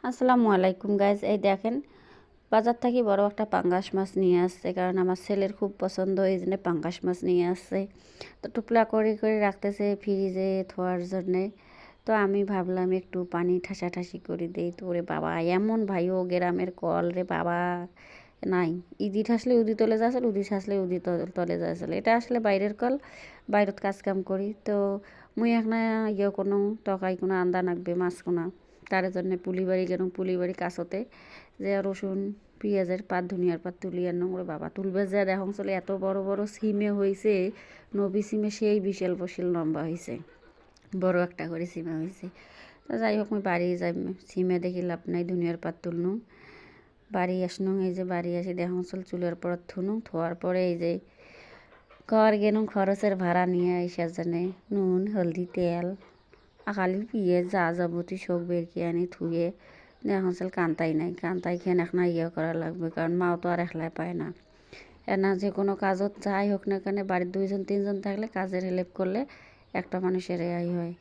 আসসালামু আলাইকুম গাইজ। এই দেখেন, বাজার থেকে বড় একটা পাঙ্গাস মাছ নিয়ে আসছে, কারণ আমার ছেলের খুব পছন্দ, এই জন্য পাঙ্গাস মাছ নিয়ে আসছে। তো টুকলা করে করে রাখতেছে ফ্রিজে থোয়ার জন্যে। তো আমি ভাবলাম একটু পানি ঠাসাঠাসি করে দেই। তো ওরে বাবা, এমন ভাইও গ্রামের কল রে বাবা নাই। ইদি ঠাসলে উদি তলে যাচ্ছিল, উদি ঠাসলে উদি তলে যাচ্ছিল। এটা আসলে বাইরের কল, বাইরত কাজ কাম করি। তো মুই এখন কোনো তরকারি কোনো আন্দা নাকবে মাছ কোনা, তার জন্য পুলিবাড়ি গেলাম। পুলিবাড়ি কাছতে যে রসুন পেঁয়াজের পাত ধনিয়ার পাত তুলি আনো। ওরে বাবা, তুলবে যা দেখুন চলে এত বড় বড় সিমে হয়েছে। নবী সিমে সেই বিশাল বসিল লম্বা হয়েছে, বড় একটা করে সিমে হয়েছে। তো যাই হোক, মুই বাড়ি যাই, সিমে দেখি লাভ নাই, ধনিয়ার পাত তুলনু। বাড়ি আসনু, এই যে বাড়ি আসি দেখুন চল চুলের পর থুনু, থোয়ার পরে এই যে ঘর গেনু, খরচের ভাড়া নিয়ে আইসার জন্যে নুন হলদি তেল আকালি পেঁয়াজ যা যাবতীয় সব বের কি আনি থুয়ে এখন চাল কান্তাই নাই। কান্তাই খেয়ে এখন করা লাগবে, কারণ মাও তো আর একলাই পায় না। এনা যে কোনো কাজত যাই হোক না কেন, বাড়ির 2জন 3জন থাকলে কাজের হেল্প করলে একটা মানুষের রেহাই হয়।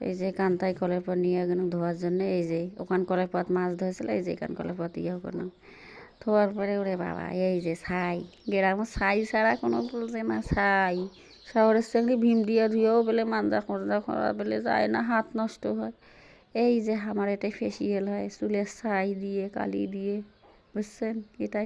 এই যে কান্তাই কলের পর নিয়ে গেল ধোয়ার জন্য। এই যে ওখান কলের পথ মাছ ধরেছিল, এই যে এখান কলের পথ ইয়েও করলাম ধোয়ার পরে। ওরে বাবা, এই যে ছাই, গ্রামের ছাই ছাড়া কোনো বলছে না। ছাই শহরের সঙ্গে ভীম দিয়ে ধুয়েও বলে মাঞ্জা খোঁজা করা বলে যায় না, হাত নষ্ট হয়। এই যে আমার এটাই ফেসিয়াল হয় চুলের ছাই দিয়ে কালি দিয়ে, বুঝছেন? এটাই